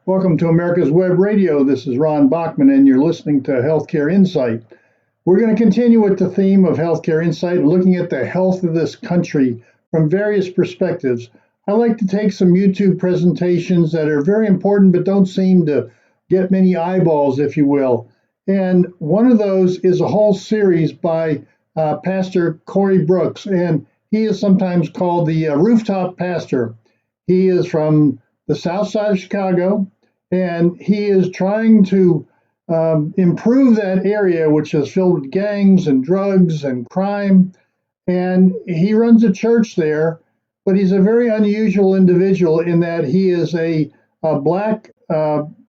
Welcome to America's Web Radio. This is Ron Bachman, and you're listening to Healthcare Insight. We're going to continue with the theme of Healthcare Insight, looking at the health of this country from various perspectives. I like to take some YouTube presentations that are very important but don't seem to get many eyeballs, if you will. And one of those is a whole series by Pastor Corey Brooks, and he is sometimes called the rooftop pastor. He is from the Southside of Chicago, and he is trying to improve that area, which is filled with gangs and drugs and crime. And he runs a church there, but he's a very unusual individual in that he is a black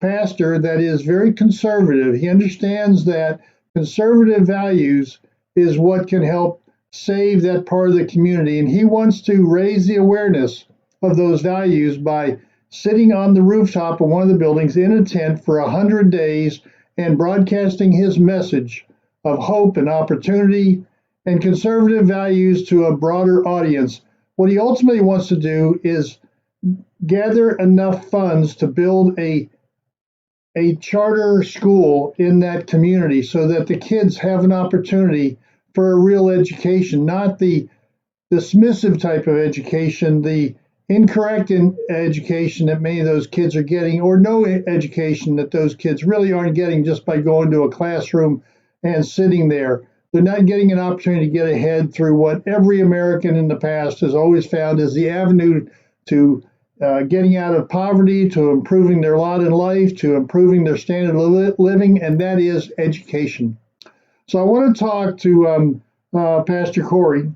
pastor that is very conservative. He understands that conservative values is what can help save that part of the community, and he wants to raise the awareness of those values by sitting on the rooftop of one of the buildings in a tent for 100 days and broadcasting his message of hope and opportunity and conservative values to a broader audience. What he ultimately wants to do is gather enough funds to build a charter school in that community so that the kids have an opportunity for a real education, not the dismissive type of education, the incorrect education that many of those kids are getting, or no education that those kids really aren't getting just by going to a classroom and sitting there. They're not getting an opportunity to get ahead through what every American in the past has always found as the avenue to getting out of poverty, to improving their lot in life, to improving their standard of living, and that is education. So I want to talk to Pastor Corey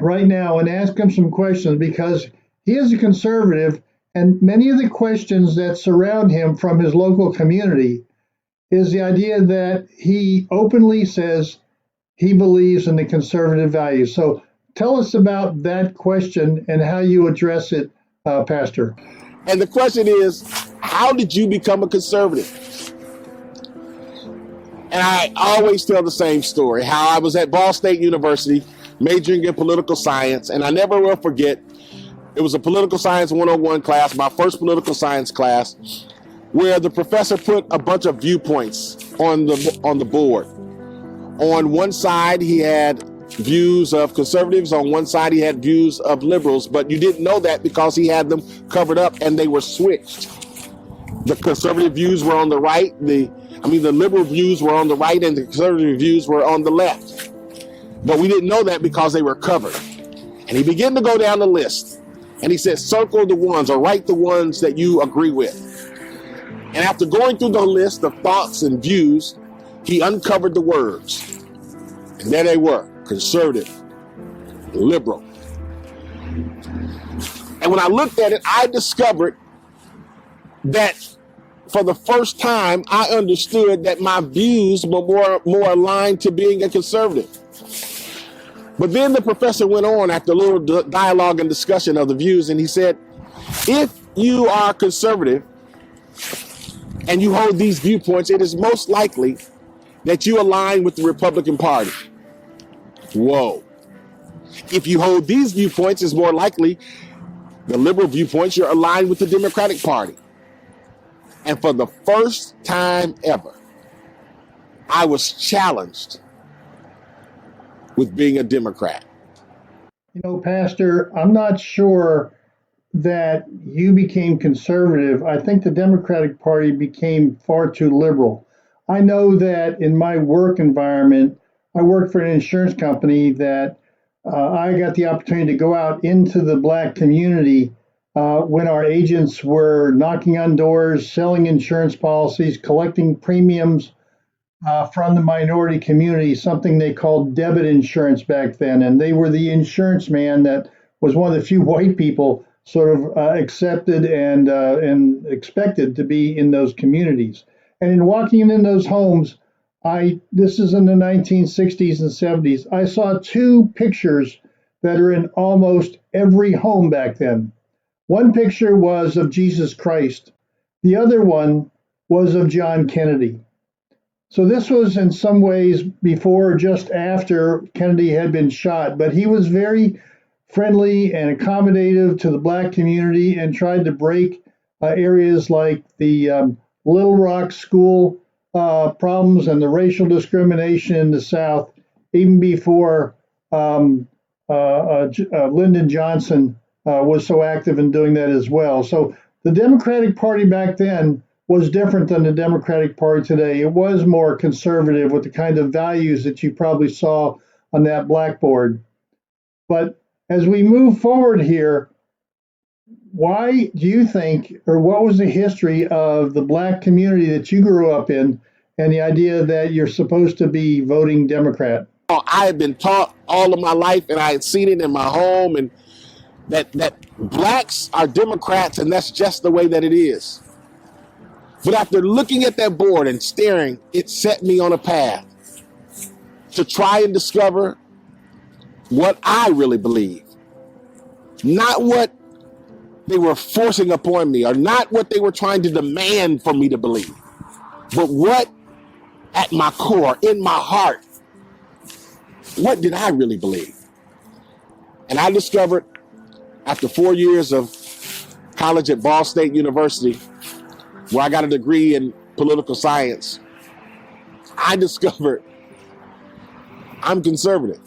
right now and ask him some questions, because he is a conservative, and many of the questions that surround him from his local community is the idea that he openly says he believes in the conservative values. So tell us about that question and how you address it, Pastor. And the question is, how did you become a conservative? And I always tell the same story, how I was at Ball State University majoring in political science, and I never will forget, it was a political science 101 class, my first political science class, where the professor put a bunch of viewpoints on the board. On one side, he had views of conservatives. On one side, he had views of liberals, but you didn't know that because he had them covered up and they were switched. The conservative views were on the right. The liberal views were on the right and the conservative views were on the left. But we didn't know that because they were covered. And he began to go down the list. And he said, circle the ones or write the ones that you agree with. And after going through the list of thoughts and views, he uncovered the words. And there they were, conservative, liberal. And when I looked at it, I discovered that for the first time, I understood that my views were more aligned to being a conservative. But then the professor went on after a little dialogue and discussion of the views, and he said, if you are conservative and you hold these viewpoints, it is most likely that you align with the Republican Party. Whoa. If you hold these viewpoints, it's more likely, the liberal viewpoints, you're aligned with the Democratic Party. And for the first time ever, I was challenged with being a Democrat. You know, Pastor, I'm not sure that you became conservative. I think the Democratic Party became far too liberal. I know that in my work environment, I worked for an insurance company that I got the opportunity to go out into the Black community when our agents were knocking on doors, selling insurance policies, collecting premiums from the minority community, something they called debit insurance back then. And they were the insurance man that was one of the few white people sort of accepted and expected to be in those communities. And in walking in those homes, this is in the 1960s and 70s, I saw two pictures that are in almost every home back then. One picture was of Jesus Christ. The other one was of John Kennedy. So this was in some ways before or just after Kennedy had been shot, but he was very friendly and accommodative to the Black community and tried to break areas like the Little Rock school problems and the racial discrimination in the South, even before Lyndon Johnson was so active in doing that as well. So the Democratic Party back then was different than the Democratic Party today. It was more conservative with the kind of values that you probably saw on that blackboard. But as we move forward here, why do you think, or what was the history of the Black community that you grew up in and the idea that you're supposed to be voting Democrat? I had been taught all of my life, and I had seen it in my home, and that blacks are Democrats, and that's just the way that it is. But after looking at that board and staring, it set me on a path to try and discover what I really believe, not what they were forcing upon me, or not what they were trying to demand for me to believe, but what at my core, in my heart, what did I really believe? And I discovered after 4 years of college at Ball State University, where I got a degree in political science, I discovered I'm conservative.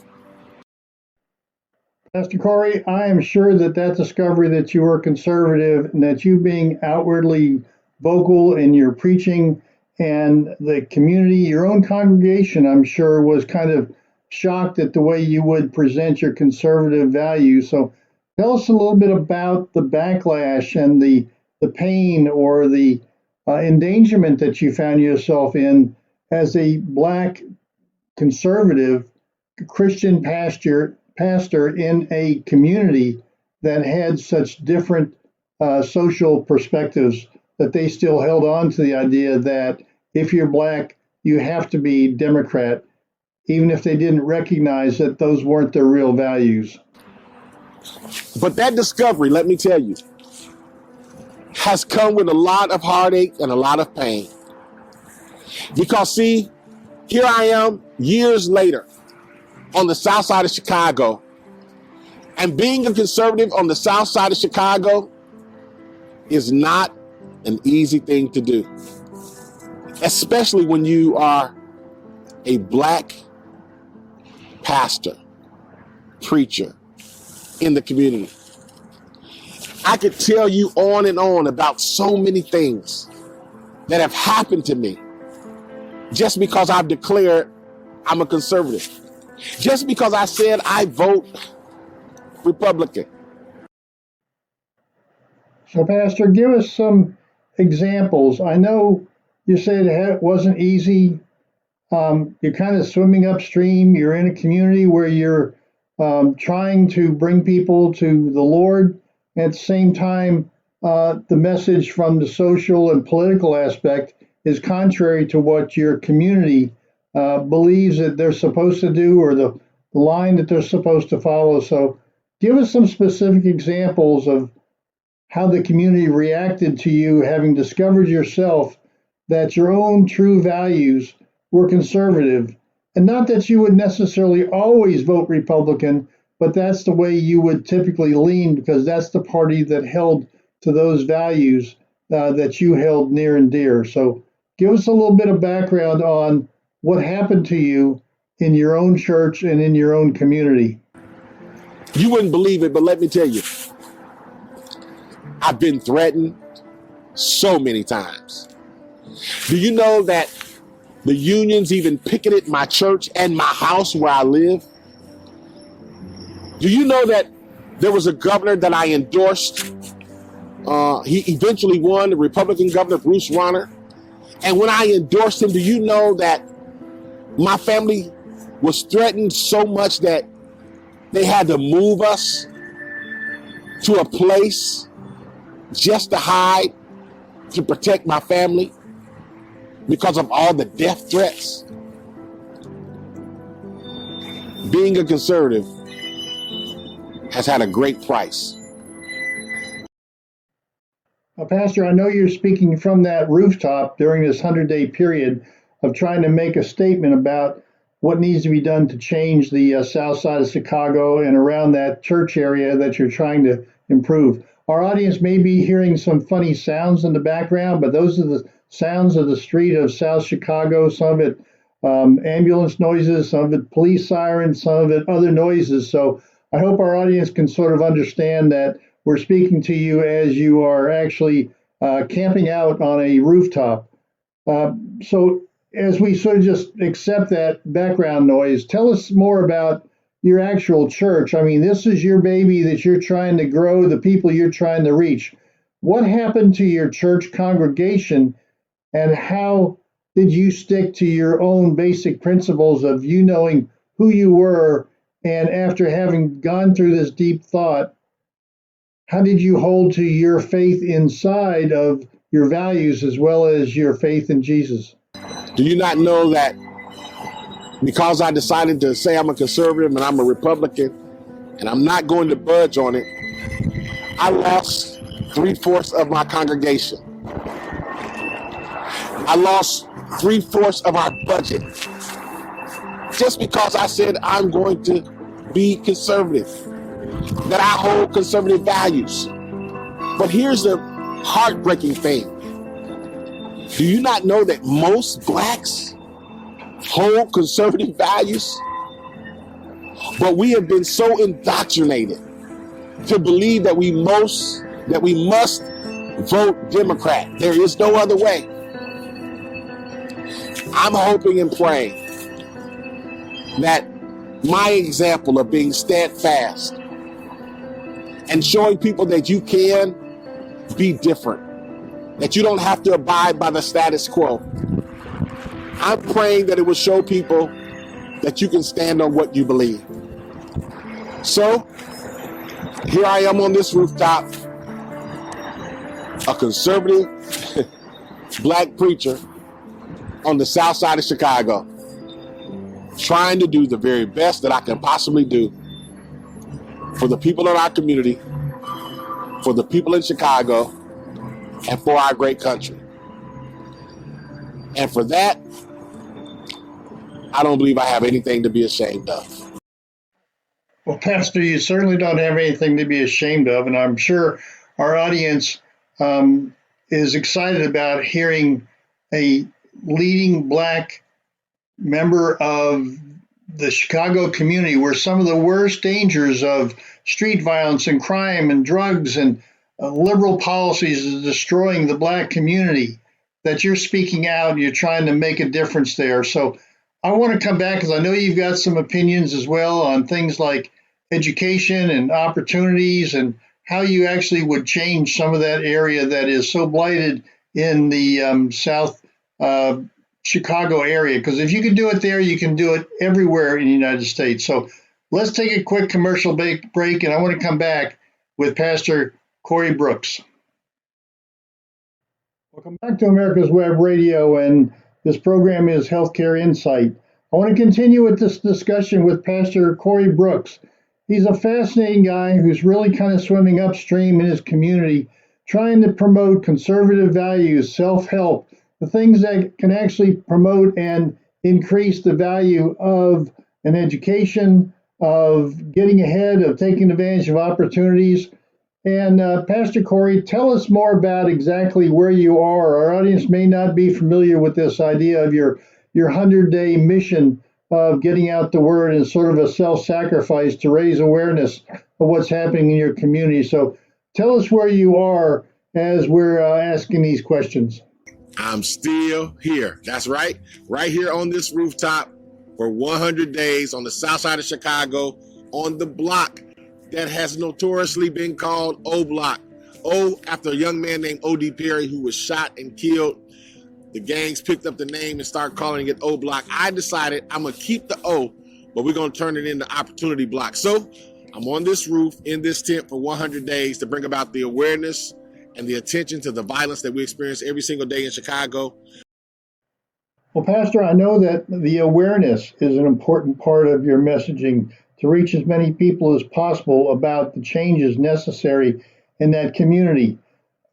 Pastor Corey, I am sure that discovery that you are conservative and that you being outwardly vocal in your preaching and the community, your own congregation, I'm sure was kind of shocked at the way you would present your conservative values. So tell us a little bit about the backlash and the pain or the endangerment that you found yourself in as a Black conservative Christian pastor in a community that had such different social perspectives that they still held on to the idea that if you're Black, you have to be Democrat, even if they didn't recognize that those weren't their real values. But that discovery, let me tell you, has come with a lot of heartache and a lot of pain. Because see, here I am years later on the south side of Chicago, and being a conservative on the south side of Chicago is not an easy thing to do, especially when you are a Black pastor, preacher in the community. I could tell you on and on about so many things that have happened to me just because I've declared I'm a conservative. Just because I said I vote Republican. So, Pastor, give us some examples. I know you said it wasn't easy. You're kind of swimming upstream. You're in a community where you're trying to bring people to the Lord. At the same time, the message from the social and political aspect is contrary to what your community believes that they're supposed to do, or the line that they're supposed to follow. So give us some specific examples of how the community reacted to you having discovered yourself that your own true values were conservative. And not that you would necessarily always vote Republican, but that's the way you would typically lean because that's the party that held to those values that you held near and dear. So give us a little bit of background on what happened to you in your own church and in your own community. You wouldn't believe it, but let me tell you, I've been threatened so many times. Do you know that the unions even picketed my church and my house where I live? Do you know that there was a governor that I endorsed? He eventually won, the Republican governor, Bruce Ronald. And when I endorsed him, do you know that my family was threatened so much that they had to move us to a place just to hide, to protect my family because of all the death threats? Being a conservative has had a great price. Pastor, I know you're speaking from that rooftop during this 100-day period of trying to make a statement about what needs to be done to change the south side of Chicago and around that church area that you're trying to improve. our audience may be hearing some funny sounds in the background, but those are the sounds of the street of South Chicago. Some of it ambulance noises, some of it police sirens, some of it other noises. So I hope our audience can sort of understand that we're speaking to you as you are actually camping out on a rooftop. So as we sort of just accept that background noise, tell us more about your actual church. I mean, this is your baby that you're trying to grow, the people you're trying to reach. What happened to your church congregation, and how did you stick to your own basic principles of you knowing who you were, and after having gone through this deep thought, how did you hold to your faith inside of your values as well as your faith in Jesus? Do you not know that because I decided to say I'm a conservative and I'm a Republican and I'm not going to budge on it, I lost 3/4 of my congregation. I lost 3/4 of our budget just because I said I'm going to be conservative, that I hold conservative values. But here's the heartbreaking thing. Do you not know that most blacks hold conservative values? But we have been so indoctrinated to believe that we must vote Democrat. There is no other way. I'm hoping and praying that my example of being steadfast and showing people that you can be different, that you don't have to abide by the status quo. I'm praying that it will show people that you can stand on what you believe. So here I am on this rooftop, a conservative black preacher on the south side of Chicago, trying to do the very best that I can possibly do for the people in our community, for the people in Chicago, and for our great country. And for that, I don't believe I have anything to be ashamed of. Well, Pastor, you certainly don't have anything to be ashamed of, and I'm sure our audience is excited about hearing a leading black member of the Chicago community, where some of the worst dangers of street violence and crime and drugs and liberal policies is destroying the black community, that you're speaking out and you're trying to make a difference there. So I want to come back because I know you've got some opinions as well on things like education and opportunities and how you actually would change some of that area that is so blighted in the South Chicago area. Because if you can do it there, you can do it everywhere in the United States. So let's take a quick commercial break, and I want to come back with Pastor Corey Brooks. Welcome back to America's Web Radio, and this program is Healthcare Insight. I want to continue with this discussion with Pastor Corey Brooks. He's a fascinating guy who's really kind of swimming upstream in his community, trying to promote conservative values, self-help, the things that can actually promote and increase the value of an education, of getting ahead, of taking advantage of opportunities. And Pastor Corey, tell us more about exactly where you are. Our audience may not be familiar with this idea of your 100-day mission of getting out the word and sort of a self-sacrifice to raise awareness of what's happening in your community. So tell us where you are as we're asking these questions. I'm still here. That's right. Right here on this rooftop for 100 days on the south side of Chicago, on the block that has notoriously been called O Block. O, after a young man named O.D. Perry who was shot and killed. The gangs picked up the name and started calling it O Block. I decided I'm going to keep the O, but we're going to turn it into Opportunity Block. So I'm on this roof in this tent for 100 days to bring about the awareness and the attention to the violence that we experience every single day in Chicago. Well, Pastor, I know that the awareness is an important part of your messaging to reach as many people as possible about the changes necessary in that community.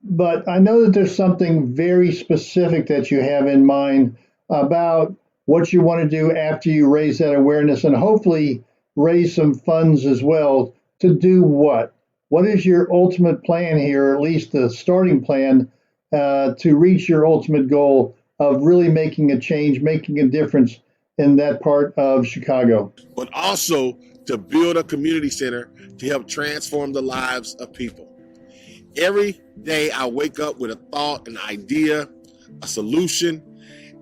But I know that there's something very specific that you have in mind about what you want to do after you raise that awareness and hopefully raise some funds as well to do what? What is your ultimate plan here, or at least the starting plan, to reach your ultimate goal of really making a change, making a difference in that part of Chicago? But also to build a community center to help transform the lives of people. Every day I wake up with a thought, an idea, a solution,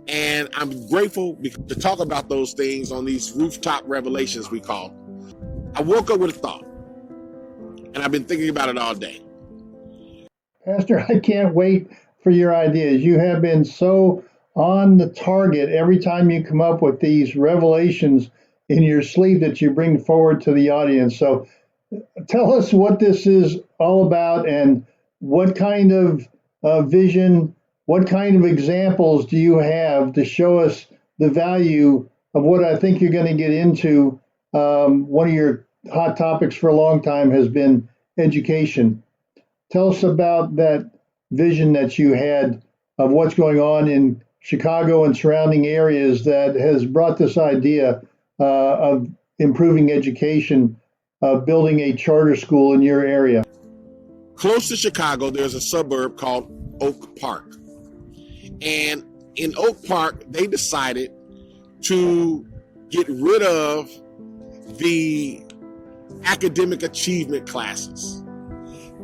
and I'm grateful to talk about those things on these rooftop revelations we call. I woke up with a thought, and I've been thinking about it all day. Pastor, I can't wait for your ideas. You have been so on the target every time you come up with these revelations in your sleep that you bring forward to the audience. So tell us what this is all about and what kind of vision, what kind of examples do you have to show us the value of what I think you're going to get into. One of your hot topics for a long time has been education. Tell us about that vision that you had of what's going on in Chicago and surrounding areas that has brought this idea of improving education, of building a charter school in your area. Close to Chicago, there's a suburb called Oak Park. And in Oak Park, they decided to get rid of the academic achievement classes.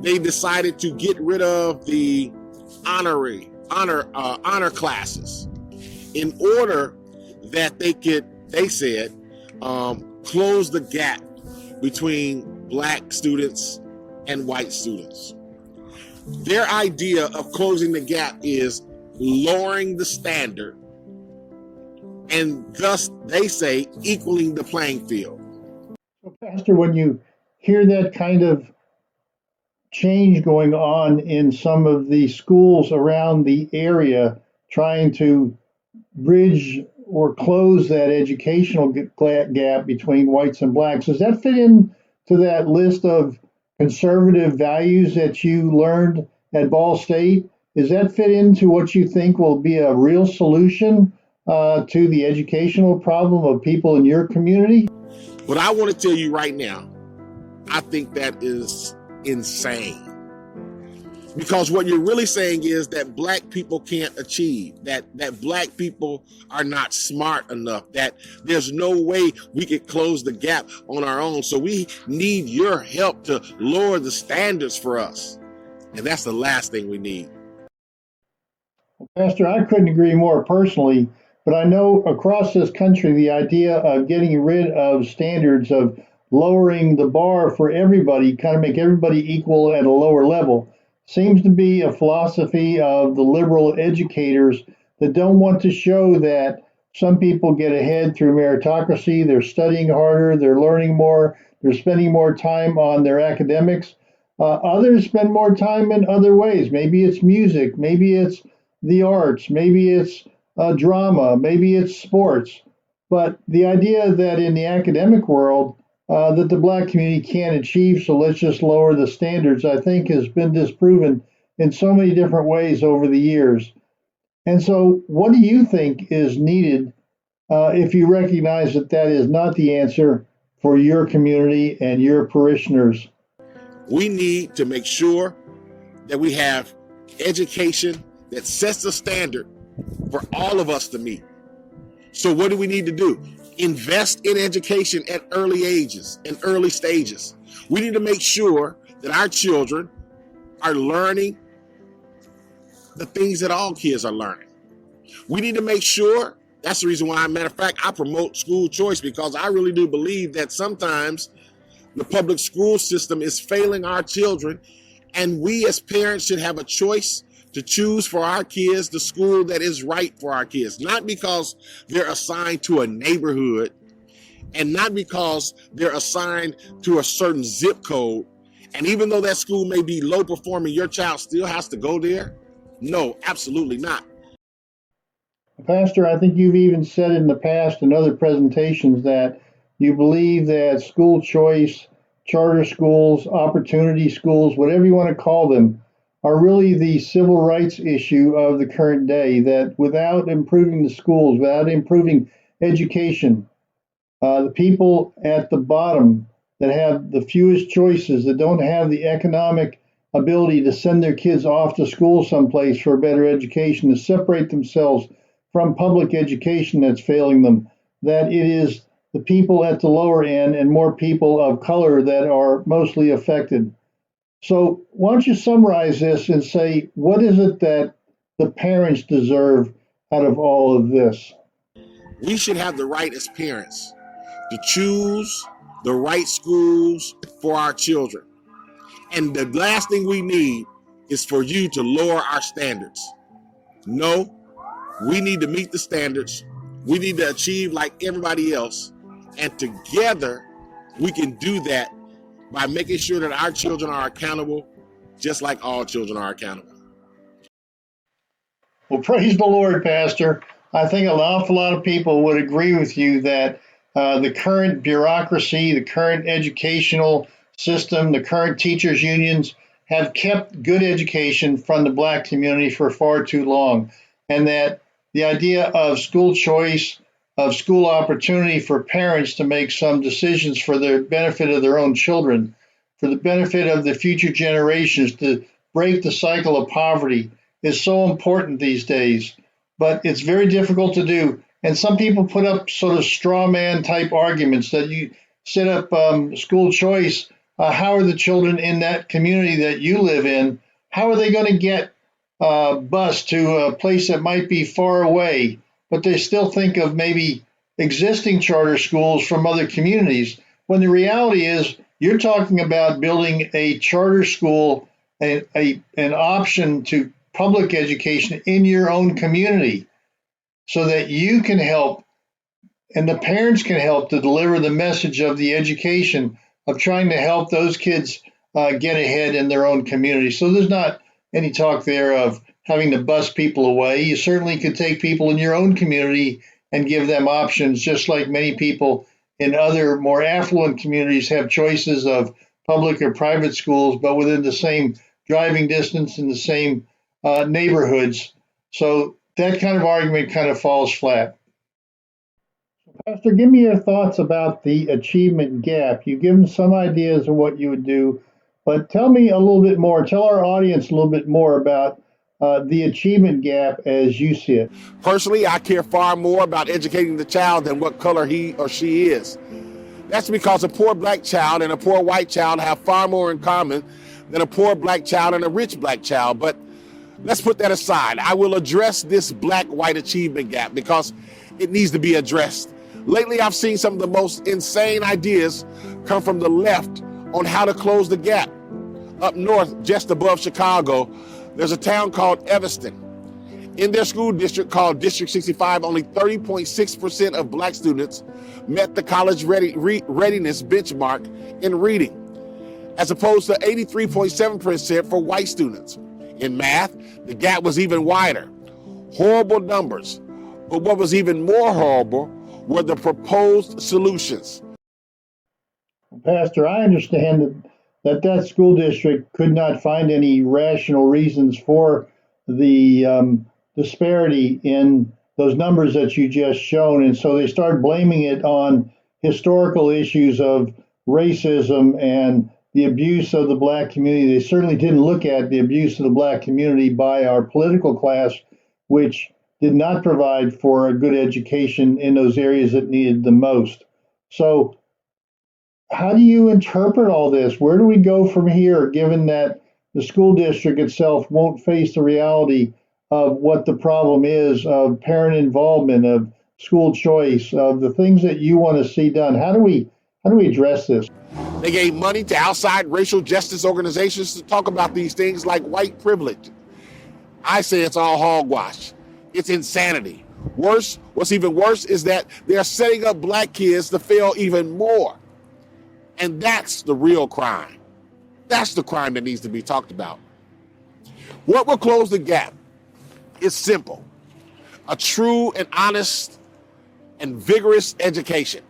They decided to get rid of the honor classes in order that they said, close the gap between black students and white students. Their idea of closing the gap is lowering the standard and thus, they say, equaling the playing field. So, Pastor, when you hear that kind of change going on in some of the schools around the area, trying to bridge or close that educational gap between whites and blacks, does that fit in to that list of conservative values that you learned at Ball State? Does that fit into what you think will be a real solution to the educational problem of people in your community? What I want to tell you right now, I think that is insane. Because what you're really saying is that black people can't achieve, that black people are not smart enough, that there's no way we could close the gap on our own. So we need your help to lower the standards for us. And that's the last thing we need. Well, Pastor, I couldn't agree more personally, but I know across this country, the idea of getting rid of standards, of lowering the bar for everybody, kind of make everybody equal at a lower level, seems to be a philosophy of the liberal educators that don't want to show that some people get ahead through meritocracy, they're studying harder, they're learning more, they're spending more time on their academics. Others spend more time in other ways. Maybe it's music, maybe it's the arts, maybe it's drama, maybe it's sports. But the idea that in the academic world, that the black community can't achieve, so let's just lower the standards, I think has been disproven in so many different ways over the years. And so, what do you think is needed if you recognize that that is not the answer for your community and your parishioners? We need to make sure that we have education that sets the standard for all of us to meet. So what do we need to do? Invest in education at early ages, in early stages. We need to make sure that our children are learning the things that all kids are learning. We need to make sure, that's the reason why, matter of fact, I promote school choice, because I really do believe that sometimes the public school system is failing our children, and we as parents should have a choice to choose for our kids the school that is right for our kids, not because they're assigned to a neighborhood and not because they're assigned to a certain zip code. And even though that school may be low performing, your child still has to go there? No, absolutely not. Pastor, I think you've even said in the past in other presentations that you believe that school choice, charter schools, opportunity schools, whatever you want to call them, are really the civil rights issue of the current day, that without improving the schools, without improving education, the people at the bottom that have the fewest choices, that don't have the economic ability to send their kids off to school someplace for a better education, to separate themselves from public education that's failing them, that it is the people at the lower end and more people of color that are mostly affected. So why don't you summarize this and say, what is it that the parents deserve out of all of this? We should have the right as parents to choose the right schools for our children. And the last thing we need is for you to lower our standards. No, we need to meet the standards. We need to achieve like everybody else. And together, we can do that by making sure that our children are accountable, just like all children are accountable. Well, praise the Lord, Pastor. I think an awful lot of people would agree with you that the current bureaucracy, the current educational system, the current teachers' unions have kept good education from the Black community for far too long. And that the idea of school choice, of school opportunity for parents to make some decisions for the benefit of their own children, for the benefit of the future generations, to break the cycle of poverty is so important these days. But it's very difficult to do. And some people put up sort of straw man type arguments that you set up school choice. How are the children in that community that you live in, how are they going to get bused to a place that might be far away, but they still think of maybe existing charter schools from other communities, when the reality is you're talking about building a charter school, an option to public education in your own community so that you can help and the parents can help to deliver the message of the education of trying to help those kids get ahead in their own community. So there's not any talk there of having to bus people away. You certainly could take people in your own community and give them options, just like many people in other more affluent communities have choices of public or private schools, but within the same driving distance in the same neighborhoods. So that kind of argument kind of falls flat. Pastor, give me your thoughts about the achievement gap. You've given some ideas of what you would do, but tell me a little bit more. Tell our audience a little bit more about the achievement gap as you see it. Personally, I care far more about educating the child than what color he or she is. That's because a poor black child and a poor white child have far more in common than a poor black child and a rich black child. But let's put that aside. I will address this black-white achievement gap because it needs to be addressed. Lately, I've seen some of the most insane ideas come from the left on how to close the gap. Up north, just above Chicago, there's a town called Evanston. In their school district called District 65, only 30.6% of black students met the college readiness benchmark in reading, as opposed to 83.7% for white students. In math, the gap was even wider. Horrible numbers. But what was even more horrible were the proposed solutions. Pastor, I understand that school district could not find any rational reasons for the disparity in those numbers that you just shown, and so they started blaming it on historical issues of racism and the abuse of the black community. They certainly didn't look at the abuse of the black community by our political class, which did not provide for a good education in those areas that needed the most. So how do you interpret all this? Where do we go from here, given that the school district itself won't face the reality of what the problem is, of parent involvement, of school choice, of the things that you want to see done? How do we address this? They gave money to outside racial justice organizations to talk about these things like white privilege. I say it's all hogwash. It's insanity. Worse, what's even worse is that they're setting up black kids to fail even more. And that's the real crime. That's the crime that needs to be talked about. What will close the gap is simple. A true and honest and vigorous education.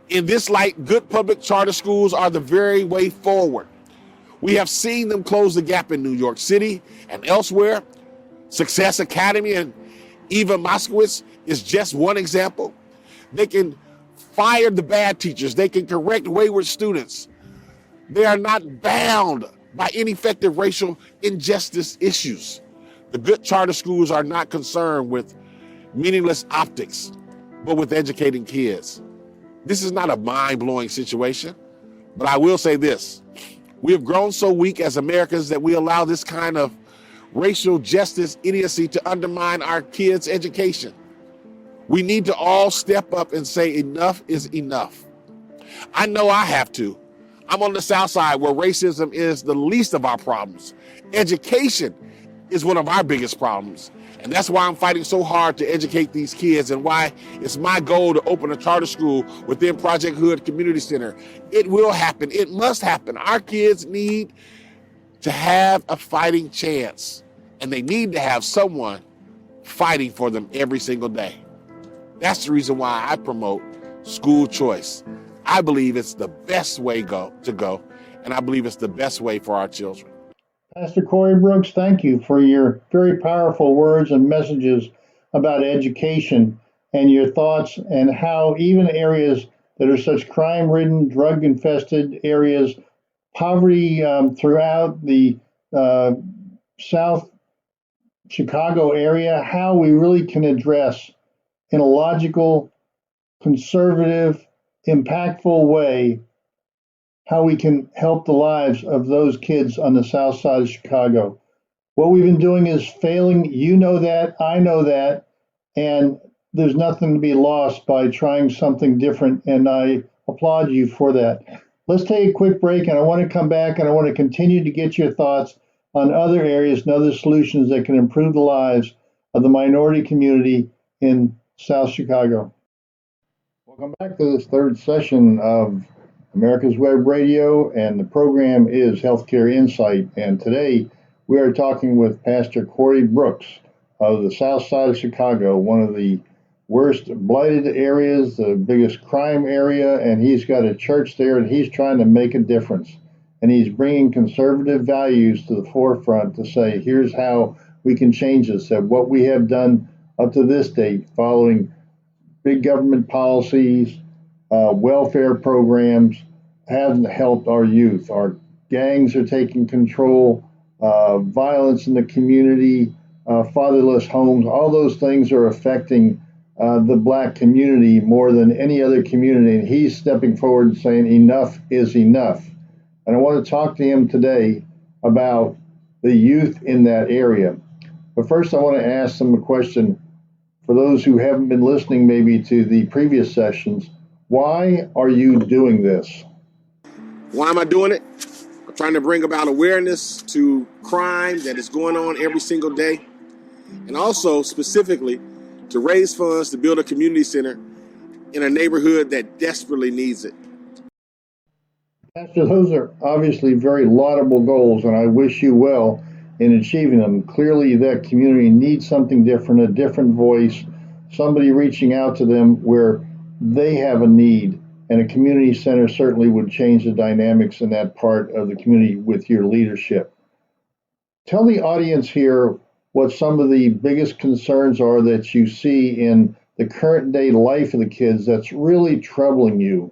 In this light, good public charter schools are the very way forward. We have seen them close the gap in New York City and elsewhere. Success Academy and Eva Moskowitz is just one example. They can fire the bad teachers. They can correct wayward students. They are not bound by ineffective racial injustice issues. The good charter schools are not concerned with meaningless optics, but with educating kids. This is not a mind-blowing situation, but I will say this. We have grown so weak as Americans that we allow this kind of racial justice idiocy to undermine our kids' education. We need to all step up and say enough is enough. I know I have to. I'm on the Southside where racism is the least of our problems. Education is one of our biggest problems. And that's why I'm fighting so hard to educate these kids and why it's my goal to open a charter school within Project Hood Community Center. It will happen. It must happen. Our kids need to have a fighting chance, and they need to have someone fighting for them every single day. That's the reason why I promote school choice. I believe it's the best way to go, and I believe it's the best way for our children. Pastor Corey Brooks, thank you for your very powerful words and messages about education and your thoughts and how even areas that are such crime-ridden, drug-infested areas, poverty throughout the South Chicago area, how we really can address in a logical, conservative, impactful way how we can help the lives of those kids on the south side of Chicago. What we've been doing is failing. You know that, I know that, and there's nothing to be lost by trying something different, and I applaud you for that. Let's take a quick break, and I want to come back, and I want to continue to get your thoughts on other areas and other solutions that can improve the lives of the minority community in South Chicago. Welcome back to this third session of America's Web Radio, and the program is Healthcare Insight. And today we are talking with Pastor Corey Brooks of the South Side of Chicago, one of the worst blighted areas, the biggest crime area, and he's got a church there, and he's trying to make a difference. And he's bringing conservative values to the forefront to say, here's how we can change this, that what we have done up to this date, following big government policies, welfare programs, hasn't helped our youth. Our gangs are taking control, violence in the community, fatherless homes, all those things are affecting the black community more than any other community. And he's stepping forward and saying enough is enough. And I want to talk to him today about the youth in that area. But first, I want to ask them a question. For those who haven't been listening maybe to the previous sessions, why are you doing this? Why am I doing it? I'm trying to bring about awareness to crime that is going on every single day, and also specifically to raise funds to build a community center in a neighborhood that desperately needs it. Pastor, those are obviously very laudable goals, and I wish you well in achieving them. Clearly, that community needs something different, a different voice, somebody reaching out to them where they have a need. And a community center certainly would change the dynamics in that part of the community with your leadership. Tell the audience here what some of the biggest concerns are that you see in the current day life of the kids that's really troubling you.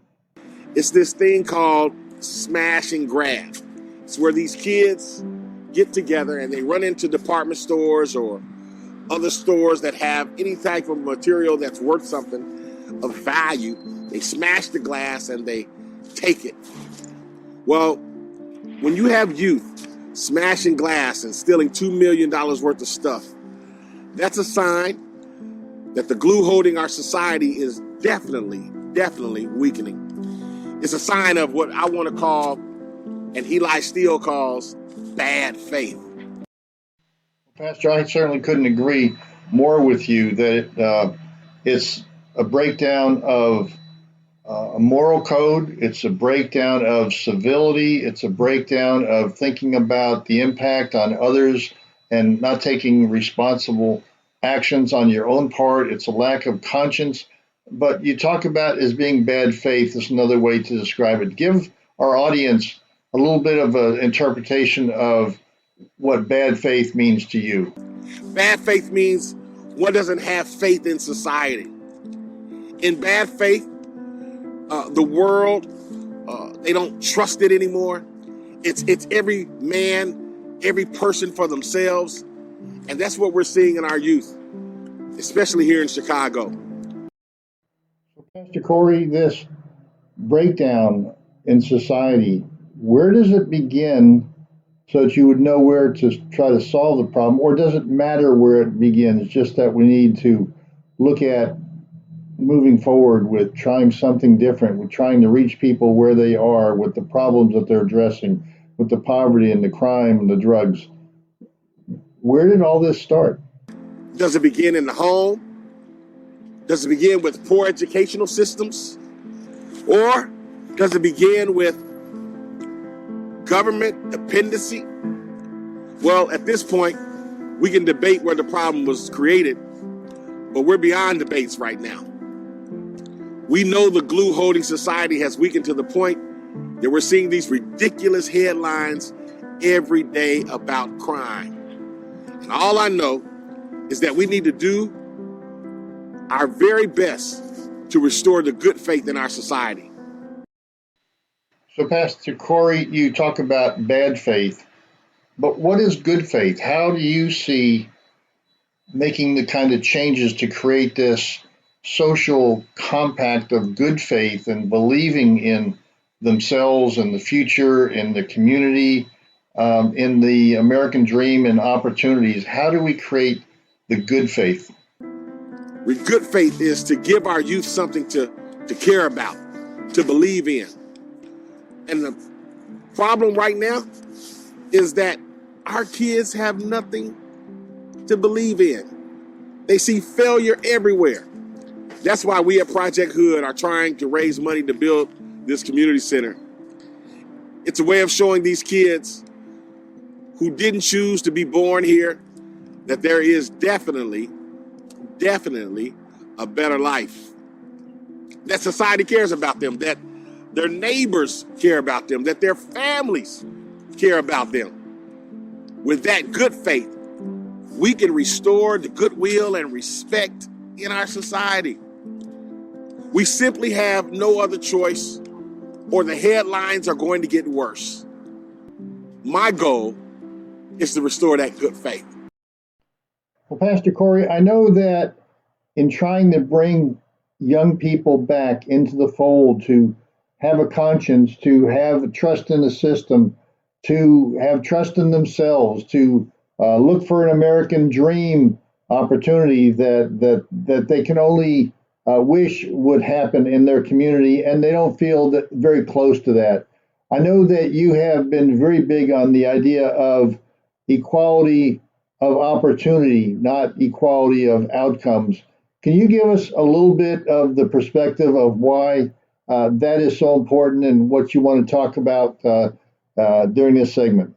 It's this thing called smash and grab. It's where these kids get together and they run into department stores or other stores that have any type of material that's worth something of value. They smash the glass and they take it. Well, when you have youth smashing glass and stealing $2 million worth of stuff, that's a sign that the glue holding our society is definitely weakening. It's a sign of what I want to call, and Eli Steele calls, bad faith. Pastor, I certainly couldn't agree more with you that it's a breakdown of a moral code. It's a breakdown of civility. It's a breakdown of thinking about the impact on others and not taking responsible actions on your own part. It's a lack of conscience. But you talk about as being bad faith is another way to describe it. Give our audience a little bit of an interpretation of what bad faith means to you. Bad faith means one doesn't have faith in society. In bad faith, the world. They don't trust it anymore. It's every man, every person for themselves. And that's what we're seeing in our youth, especially here in Chicago. So, Pastor Corey, this breakdown in society, where does it begin so that you would know where to try to solve the problem? Or does it matter where it begins, just that we need to look at moving forward with trying something different, with trying to reach people where they are, with the problems that they're addressing, with the poverty and the crime and the drugs? Where did all this start? Does it begin in the home? Does it begin with poor educational systems? Or does it begin with government dependency? Well, at this point, we can debate where the problem was created, but we're beyond debates right now. We know the glue holding society has weakened to the point that we're seeing these ridiculous headlines every day about crime. And all I know is that we need to do our very best to restore the good faith in our society. So, Pastor Corey, you talk about bad faith, but what is good faith? How do you see making the kind of changes to create this social compact of good faith and believing in themselves and the future, in the community, in the American dream and opportunities? How do we create the good faith? Good faith is to give our youth something to care about, to believe in. And the problem right now is that our kids have nothing to believe in. They see failure everywhere. That's why we at Project Hood are trying to raise money to build this community center. It's a way of showing these kids who didn't choose to be born here that there is definitely a better life. That society cares about them, that their neighbors care about them, that their families care about them. With that good faith, we can restore the goodwill and respect in our society. We simply have no other choice, or the headlines are going to get worse. My goal is to restore that good faith. Well, Pastor Corey, I know that in trying to bring young people back into the fold, to have a conscience, to have trust in the system, to have trust in themselves, to look for an American dream opportunity that they can only wish would happen in their community, and they don't feel that very close to that. I know that you have been very big on the idea of equality of opportunity, not equality of outcomes. Can you give us a little bit of the perspective of why that is so important and what you want to talk about during this segment?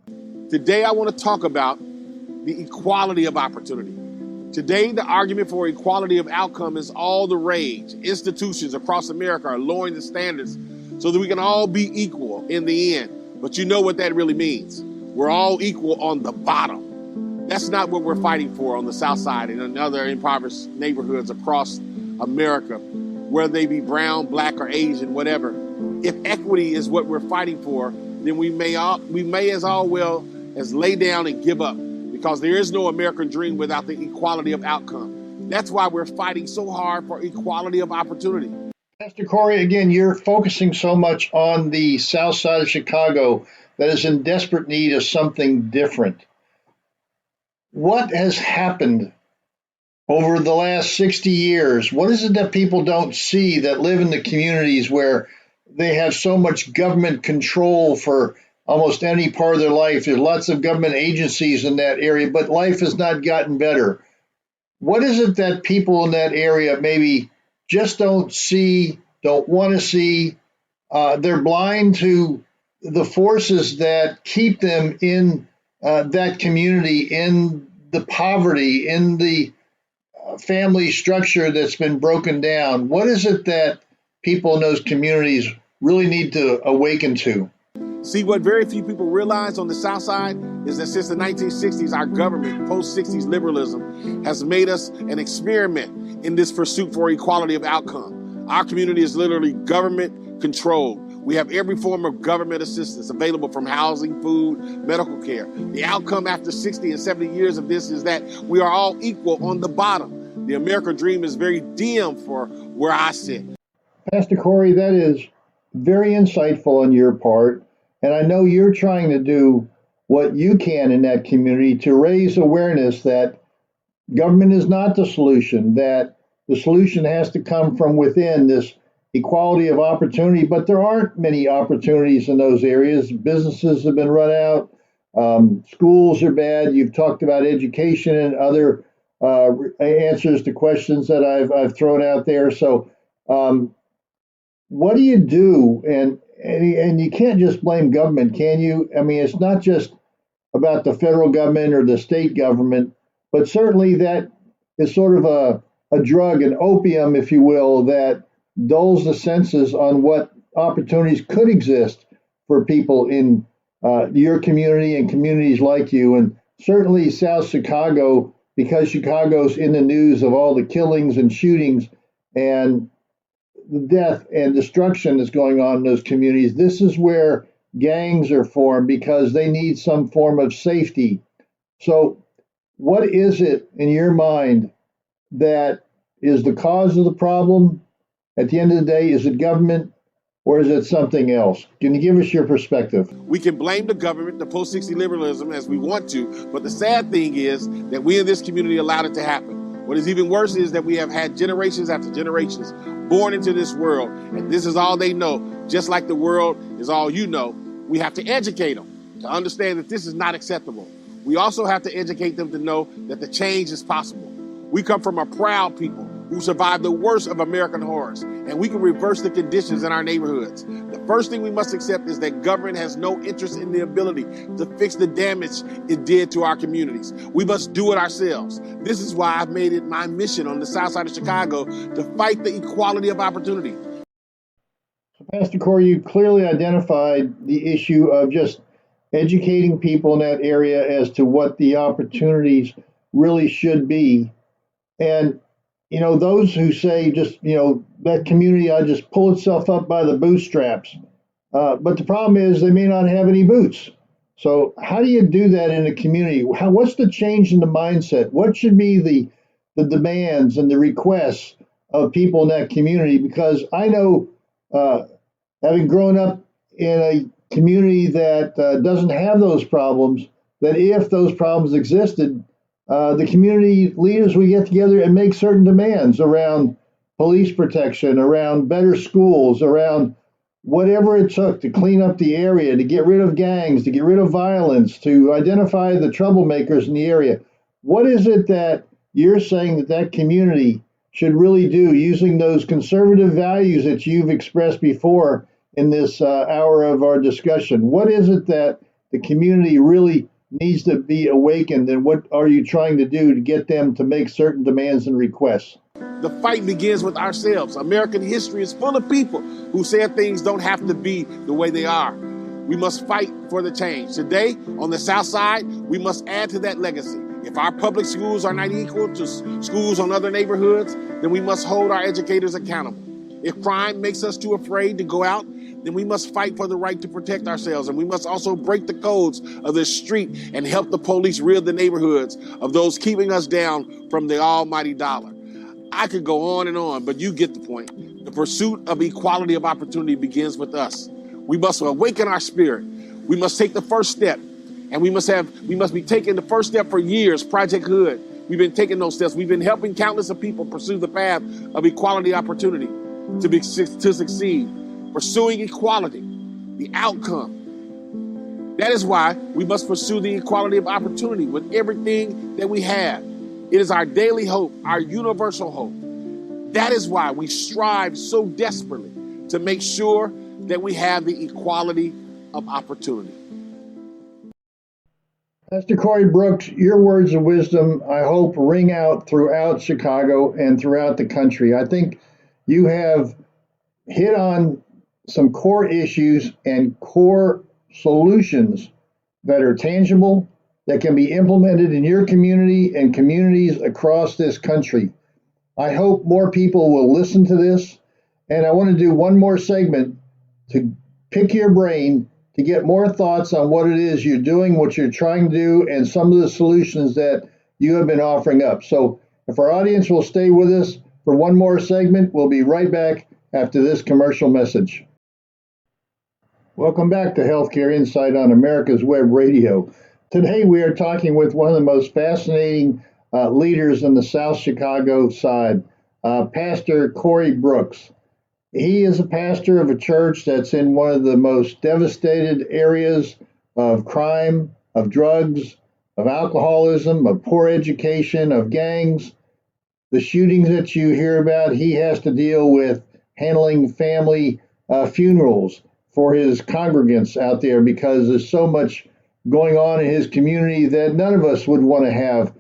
Today, I want to talk about the equality of opportunity. Today, the argument for equality of outcome is all the rage. Institutions across America are lowering the standards so that we can all be equal in the end. But you know what that really means. We're all equal on the bottom. That's not what we're fighting for on the Southside and in other impoverished neighborhoods across America, whether they be brown, black, or Asian, whatever. If equity is what we're fighting for, then we may as well as lay down and give up, because there is no American dream without the equality of outcome. That's why we're fighting so hard for equality of opportunity. Pastor Corey, again, you're focusing so much on the South Side of Chicago that is in desperate need of something different. What has happened over the last 60 years? What is it that people don't see that live in the communities where they have so much government control for almost any part of their life? There's lots of government agencies in that area, but life has not gotten better. What is it that people in that area maybe just don't see, don't want to see? They're blind to the forces that keep them in that community, in the poverty, in the family structure that's been broken down. What is it that people in those communities really need to awaken to? See, what very few people realize on the South Side is that since the 1960s, our government, post-60s liberalism, has made us an experiment in this pursuit for equality of outcome. Our community is literally government controlled. We have every form of government assistance available, from housing, food, medical care. The outcome after 60 and 70 years of this is that we are all equal on the bottom. The American dream is very dim for where I sit. Pastor Corey, that is very insightful on your part. And I know you're trying to do what you can in that community to raise awareness that government is not the solution, that the solution has to come from within, this equality of opportunity. But there aren't many opportunities in those areas. Businesses have been run out. Schools are bad. You've talked about education and other answers to questions that I've thrown out there. So what do you do? And you can't just blame government, can you? I mean, it's not just about the federal government or the state government, but certainly that is sort of a drug, an opium, if you will, that dulls the senses on what opportunities could exist for people in your community and communities like you. And certainly South Chicago, because Chicago's in the news of all the killings and shootings and the death and destruction that's going on in those communities. This is where gangs are formed because they need some form of safety. So what is it in your mind that is the cause of the problem? At the end of the day, is it government or is it something else? Can you give us your perspective? We can blame the government, the post-60 liberalism, as we want to, but the sad thing is that we in this community allowed it to happen. What is even worse is that we have had generations after generations born into this world, and this is all they know. Just like the world is all you know, we have to educate them to understand that this is not acceptable. We also have to educate them to know that the change is possible. We come from a proud people who survived the worst of American horrors, and we can reverse the conditions in our neighborhoods. The first thing we must accept is that government has no interest in the ability to fix the damage it did to our communities. We must do it ourselves. This is why I've made it my mission on the Southside of Chicago to fight the equality of opportunity. So, Pastor Corey, you clearly identified the issue of just educating people in that area as to what the opportunities really should be. And those who say just, that community ought to just pull itself up by the bootstraps. But the problem is they may not have any boots. So how do you do that in a community? What's the change in the mindset? What should be the demands and the requests of people in that community? Because I know, having grown up in a community that doesn't have those problems, that if those problems existed, the community leaders would get together and make certain demands around police protection, around better schools, around whatever it took to clean up the area, to get rid of gangs, to get rid of violence, to identify the troublemakers in the area. What is it that you're saying that community should really do using those conservative values that you've expressed before in this hour of our discussion? What is it that the community really needs to be awakened, and what are you trying to do to get them to make certain demands and requests? The fight begins with ourselves. American history is full of people who said things don't have to be the way they are. We must fight for the change. Today, on the South Side, we must add to that legacy. If our public schools are not equal to schools on other neighborhoods, then we must hold our educators accountable. If crime makes us too afraid to go out, then we must fight for the right to protect ourselves. And we must also break the codes of the street and help the police rid the neighborhoods of those keeping us down from the almighty dollar. I could go on, but you get the point. The pursuit of equality of opportunity begins with us. We must awaken our spirit. We must take the first step. And we must be taking the first step for years. Project Hood. We've been taking those steps. We've been helping countless of people pursue the path of equality opportunity to succeed. Pursuing equality, the outcome. That is why we must pursue the equality of opportunity with everything that we have. It is our daily hope, our universal hope. That is why we strive so desperately to make sure that we have the equality of opportunity. Pastor Corey Brooks, your words of wisdom, I hope, ring out throughout Chicago and throughout the country. I think you have hit on some core issues and core solutions that are tangible, that can be implemented in your community and communities across this country. I hope more people will listen to this. And I want to do one more segment to pick your brain to get more thoughts on what it is you're doing, what you're trying to do, and some of the solutions that you have been offering up. So if our audience will stay with us for one more segment, we'll be right back after this commercial message. Welcome back to Healthcare Insight on America's Web Radio. Today we are talking with one of the most fascinating leaders in the South Chicago side, Pastor Corey Brooks. He is a pastor of a church that's in one of the most devastated areas of crime, of drugs, of alcoholism, of poor education, of gangs. The shootings that you hear about, he has to deal with handling family funerals for his congregants out there because there's so much going on in his community that none of us would want to have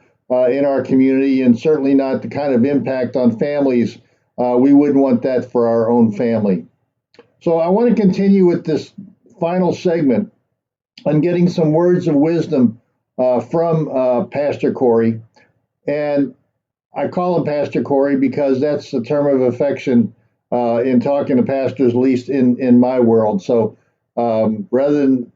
in our community, and certainly not the kind of impact on families. We wouldn't want that for our own family. So I want to continue with this final segment on getting some words of wisdom from Pastor Corey. And I call him Pastor Corey because that's the term of affection in talking to pastors, at least in my world. So rather than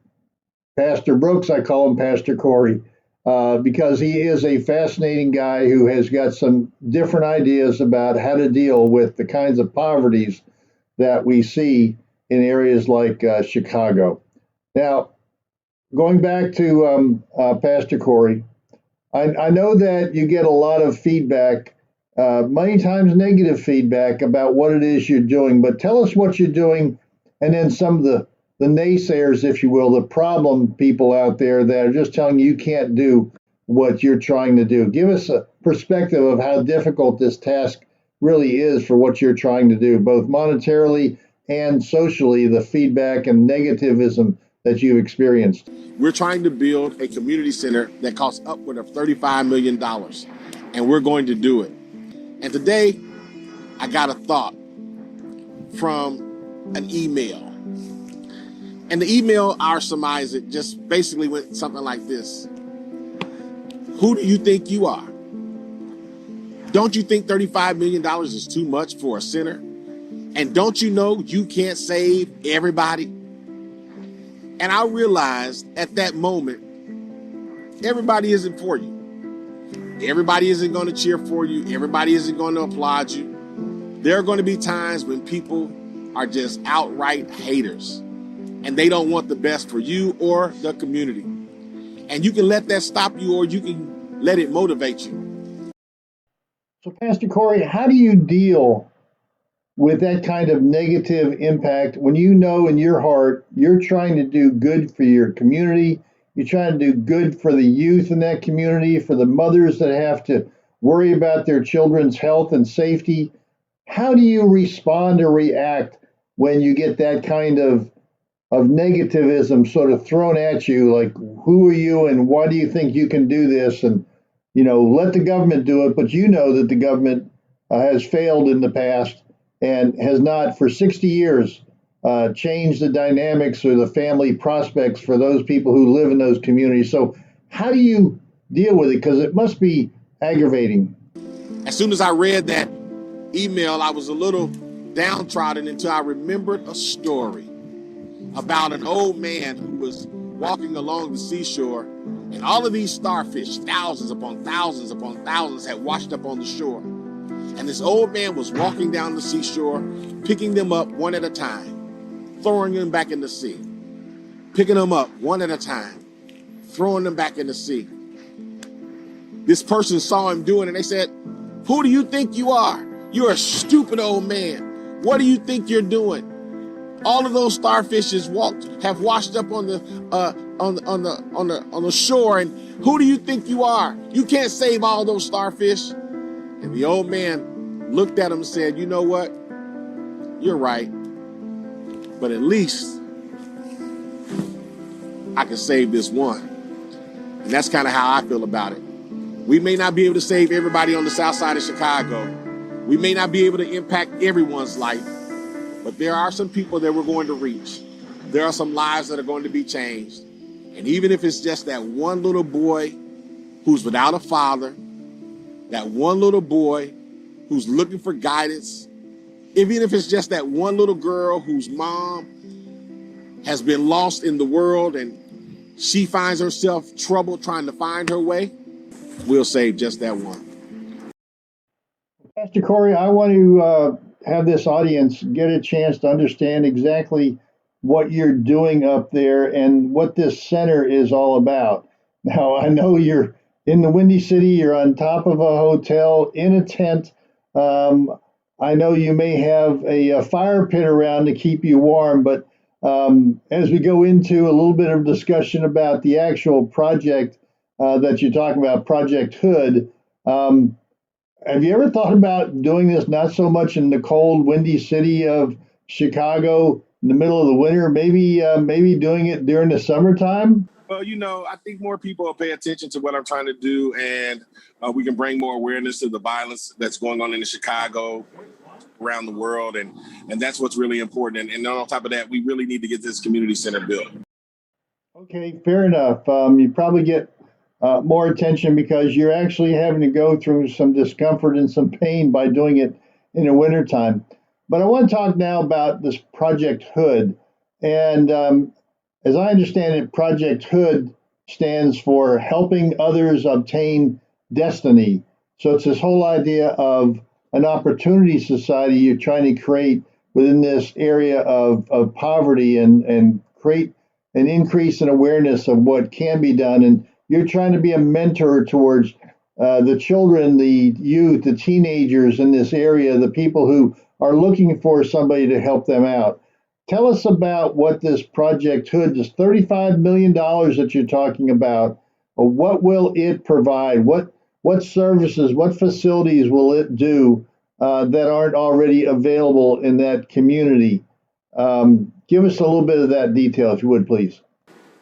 Pastor Brooks, I call him Pastor Corey because he is a fascinating guy who has got some different ideas about how to deal with the kinds of poverties that we see in areas like Chicago. Now, going back to Pastor Corey, I know that you get a lot of feedback, many times negative feedback about what it is you're doing, but tell us what you're doing and then some of the naysayers, if you will, the problem people out there that are just telling you can't do what you're trying to do. Give us a perspective of how difficult this task really is for what you're trying to do, both monetarily and socially, the feedback and negativism that you've experienced. We're trying to build a community center that costs upward of $35 million, and we're going to do it. And today, I got a thought from an email. And the email, I'll surmise it, just basically went something like this. Who do you think you are? Don't you think $35 million is too much for a center? And don't you know you can't save everybody? And I realized at that moment, everybody isn't for you. Everybody isn't going to cheer for you. Everybody isn't going to applaud you. There are going to be times when people are just outright haters. And they don't want the best for you or the community. And you can let that stop you, or you can let it motivate you. So, Pastor Corey, how do you deal with that kind of negative impact when you know in your heart you're trying to do good for your community, you're trying to do good for the youth in that community, for the mothers that have to worry about their children's health and safety? How do you respond or react when you get that kind of negativism sort of thrown at you, like, who are you and why do you think you can do this? And, let the government do it, but you know that the government has failed in the past and has not for 60 years changed the dynamics or the family prospects for those people who live in those communities. So how do you deal with it? Because it must be aggravating. As soon as I read that email, I was a little downtrodden until I remembered a story about an old man who was walking along the seashore, and all of these starfish, thousands upon thousands upon thousands, had washed up on the shore. And this old man was walking down the seashore, picking them up one at a time, throwing them back in the sea, picking them up one at a time, throwing them back in the sea. This person saw him doing it, and they said, "Who do you think you are? You're a stupid old man. What do you think you're doing? All of those starfishes have washed up on the shore, and who do you think you are? You can't save all those starfish." And the old man looked at him and said, "You know what? You're right. But at least I can save this one." And that's kind of how I feel about it. We may not be able to save everybody on the south side of Chicago. We may not be able to impact everyone's life. But there are some people that we're going to reach. There are some lives that are going to be changed. And even if it's just that one little boy who's without a father, that one little boy who's looking for guidance, even if it's just that one little girl whose mom has been lost in the world and she finds herself troubled trying to find her way, we'll save just that one. Pastor Corey, I want to have this audience get a chance to understand exactly what you're doing up there and what this center is all about. Now, I know you're in the Windy City, you're on top of a hotel in a tent. I know you may have a fire pit around to keep you warm, but as we go into a little bit of discussion about the actual project that you're talking about, Project Hood, have you ever thought about doing this not so much in the cold, windy city of Chicago in the middle of the winter? Maybe doing it during the summertime? Well, I think more people will pay attention to what I'm trying to do, and we can bring more awareness to the violence that's going on in Chicago, around the world, and that's what's really important. And on top of that, we really need to get this community center built. Okay, fair enough. You probably get more attention because you're actually having to go through some discomfort and some pain by doing it in the wintertime. But I want to talk now about this Project Hood. And as I understand it, Project Hood stands for Helping Others Obtain Destiny. So it's this whole idea of an opportunity society you're trying to create within this area of poverty and create an increase in awareness of what can be done. And you're trying to be a mentor towards the children, the youth, the teenagers in this area, the people who are looking for somebody to help them out. Tell us about what this Project Hood, this $35 million that you're talking about, what will it provide? What services, what facilities will it do that aren't already available in that community? Give us a little bit of that detail, if you would, please.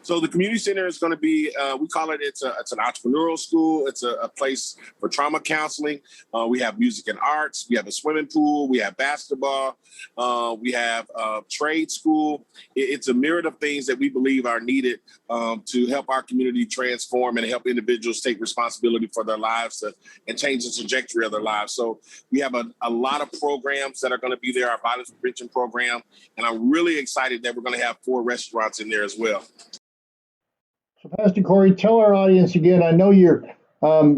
So the community center is going to be, we call it, it's an entrepreneurial school. It's a place for trauma counseling. We have music and arts. We have a swimming pool. We have basketball. We have a trade school. It's a myriad of things that we believe are needed to help our community transform and help individuals take responsibility for their lives and change the trajectory of their lives. So we have a lot of programs that are going to be there, our violence prevention program. And I'm really excited that we're going to have 4 restaurants in there as well. So, Pastor Corey, tell our audience again. I know you've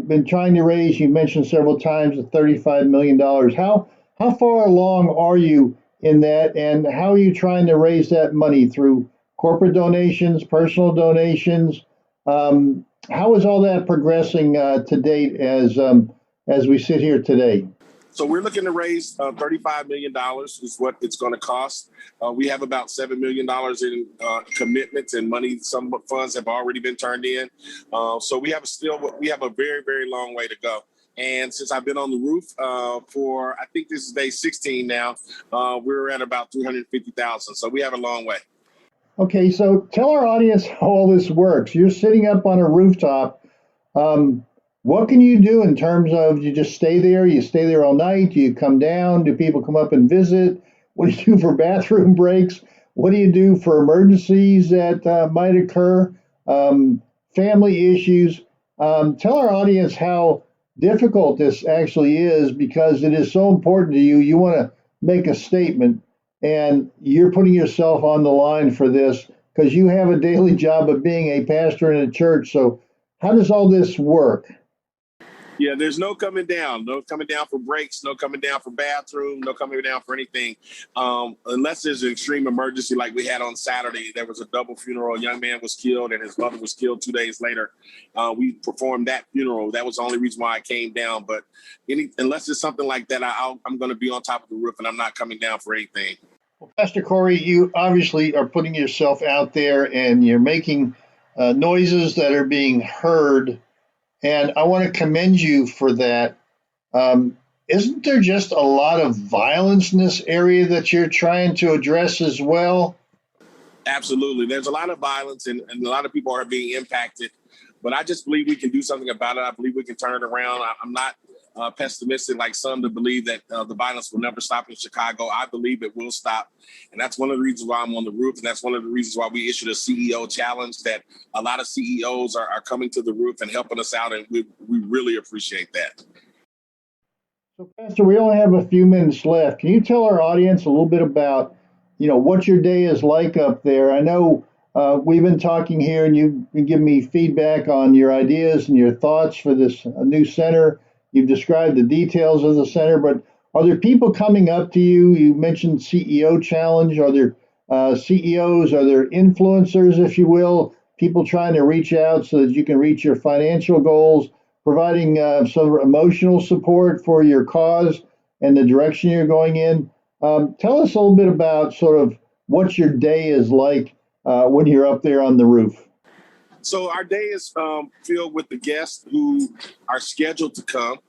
been trying to raise. You mentioned several times the $35 million. How far along are you in that, and how are you trying to raise that money through corporate donations, personal donations? How is all that progressing to date as we sit here today? So we're looking to raise $35 million is what it's going to cost. We have about $7 million in commitments and money. Some funds have already been turned in. So we have a very, very long way to go. And since I've been on the roof for, I think this is day 16 now, we're at about 350,000. So we have a long way. Okay, so tell our audience how all this works. You're sitting up on a rooftop. What can you do in terms of, you just stay there? You stay there all night? Do you come down? Do people come up and visit? What do you do for bathroom breaks? What do you do for emergencies that might occur? Family issues? Tell our audience how difficult this actually is, because it is so important to you. You want to make a statement, and you're putting yourself on the line for this because you have a daily job of being a pastor in a church. So how does all this work? Yeah, there's no coming down for breaks, no coming down for bathroom, no coming down for anything. Unless there's an extreme emergency like we had on Saturday. There was a double funeral. A young man was killed and his mother was killed 2 days later. We performed that funeral. That was the only reason why I came down. But unless it's something like that, I'm going to be on top of the roof and I'm not coming down for anything. Well, Pastor Corey, you obviously are putting yourself out there and you're making noises that are being heard. And I want to commend you for that. Isn't there just a lot of violence in this area that you're trying to address as well? Absolutely. There's a lot of violence and a lot of people are being impacted. But I just believe we can do something about it. I believe we can turn it around. I'm not pessimistic like some to believe that the violence will never stop in Chicago. I believe it will stop. And that's one of the reasons why I'm on the roof. And that's one of the reasons why we issued a CEO challenge, that a lot of CEOs are coming to the roof and helping us out. And we really appreciate that. So, Pastor, we only have a few minutes left. Can you tell our audience a little bit about what your day is like up there. I know we've been talking here, and you've been giving me feedback on your ideas and your thoughts for this new center. You've described the details of the center, but are there people coming up to you? You mentioned CEO Challenge. Are there CEOs? Are there influencers, if you will, people trying to reach out so that you can reach your financial goals, providing some emotional support for your cause and the direction you're going in? Tell us a little bit about sort of what your day is like when you're up there on the roof. So our day is filled with the guests who are scheduled to come.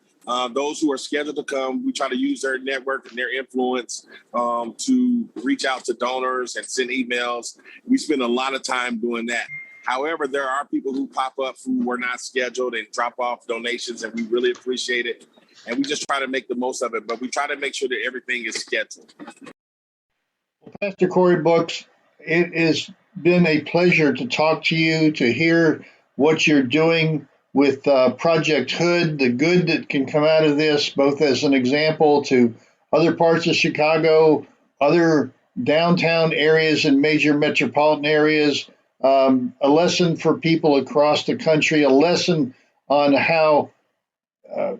Those who are scheduled to come, we try to use their network and their influence to reach out to donors and send emails. We spend a lot of time doing that. However, there are people who pop up who were not scheduled and drop off donations, and we really appreciate it. And we just try to make the most of it, but we try to make sure that everything is scheduled. Pastor Corey Brooks, it has been a pleasure to talk to you, to hear what you're doing with Project Hood, the good that can come out of this, both as an example to other parts of Chicago, other downtown areas and major metropolitan areas, a lesson for people across the country, a lesson on how a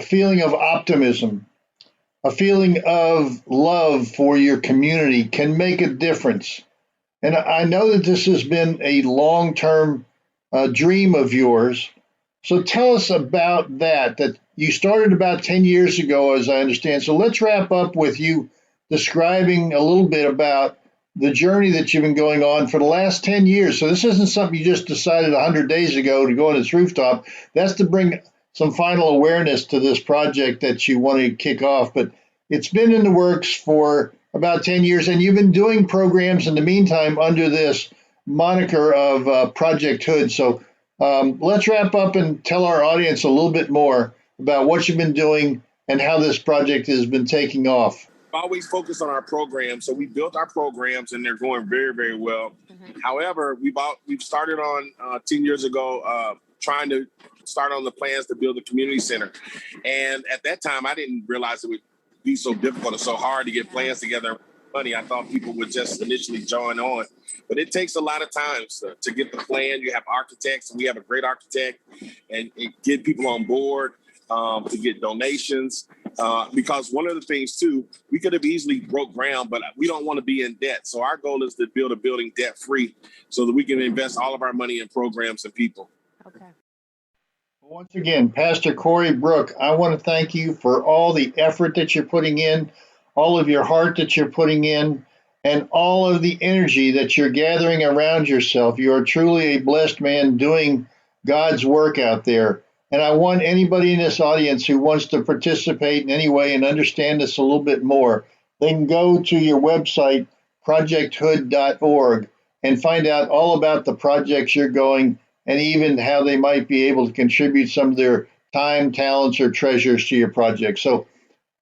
feeling of optimism, a feeling of love for your community can make a difference. And I know that this has been a long-term dream of yours. So tell us about that you started about 10 years ago, as I understand. So let's wrap up with you describing a little bit about the journey that you've been going on for the last 10 years. So this isn't something you just decided 100 days ago to go on this rooftop. That's to bring some final awareness to this project that you want to kick off. But it's been in the works for about 10 years, and you've been doing programs in the meantime under this moniker of Project Hood. So let's wrap up and tell our audience a little bit more about what you've been doing and how this project has been taking off. Always focus on our programs. So we built our programs and they're going very, very well. Mm-hmm. However, we've started on 10 years ago trying to start on the plans to build a community center. And at that time, I didn't realize it would be so difficult and so hard to get plans together. Money, I thought people would just initially join on, but it takes a lot of time to get the plan. You have architects, and we have a great architect, and get people on board to get donations. Because one of the things too, we could have easily broke ground, but we don't want to be in debt. So our goal is to build a building debt free so that we can invest all of our money in programs and people. Okay. Once again, Pastor Corey Brooks, I want to thank you for all the effort that you're putting in, all of your heart that you're putting in, and all of the energy that you're gathering around yourself. You are truly a blessed man doing God's work out there. And I want anybody in this audience who wants to participate in any way and understand this a little bit more, they can go to your website, projecthood.org, and find out all about the projects you're going and even how they might be able to contribute some of their time, talents, or treasures to your project. So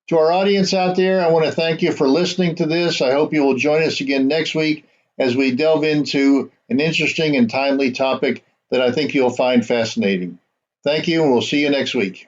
to our audience out there, I want to thank you for listening to this. I hope you will join us again next week as we delve into an interesting and timely topic that I think you'll find fascinating. Thank you, and we'll see you next week.